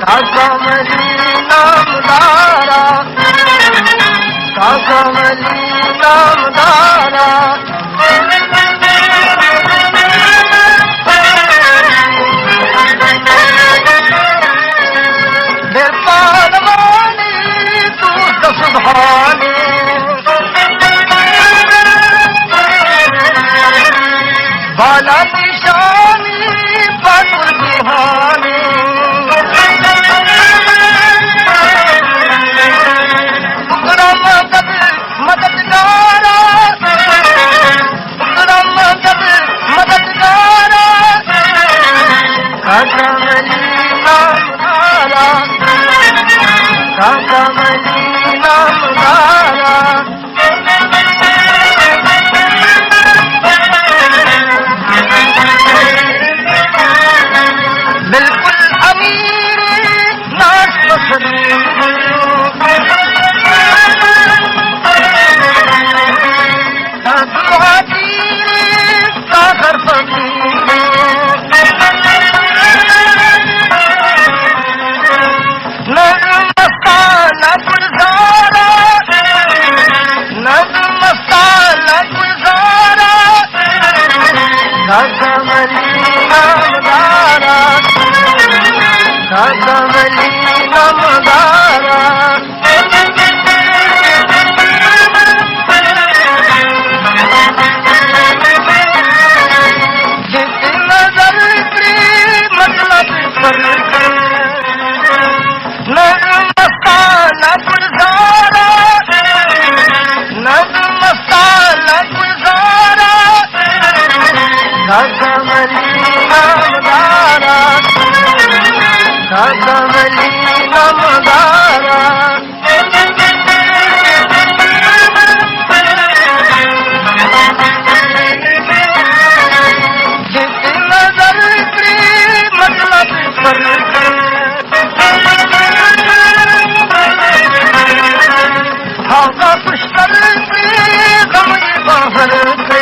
कमली नामदारा, कमली नामदारा, पालवानी तू दसभानी, बाला निशानी बदुर बिहानी, मदद मददगारा, मदद मददगारा, कमली नामदारा, कमली नामदारा, बिल्कुल अमीर नाश पसंद, सागर फकीर, मस्ताना गुलजारा, मस्ताना गुलजारा, कमली नामदारा, कमली नामदारा, जिस नजर की मतलब पर मस्ताना गुलजारा, मस्ताना गुलजारा, कमली नामदारा, कमली नामदारा, जिस नजर की मतलब पर पुष्कर से गम बाहर से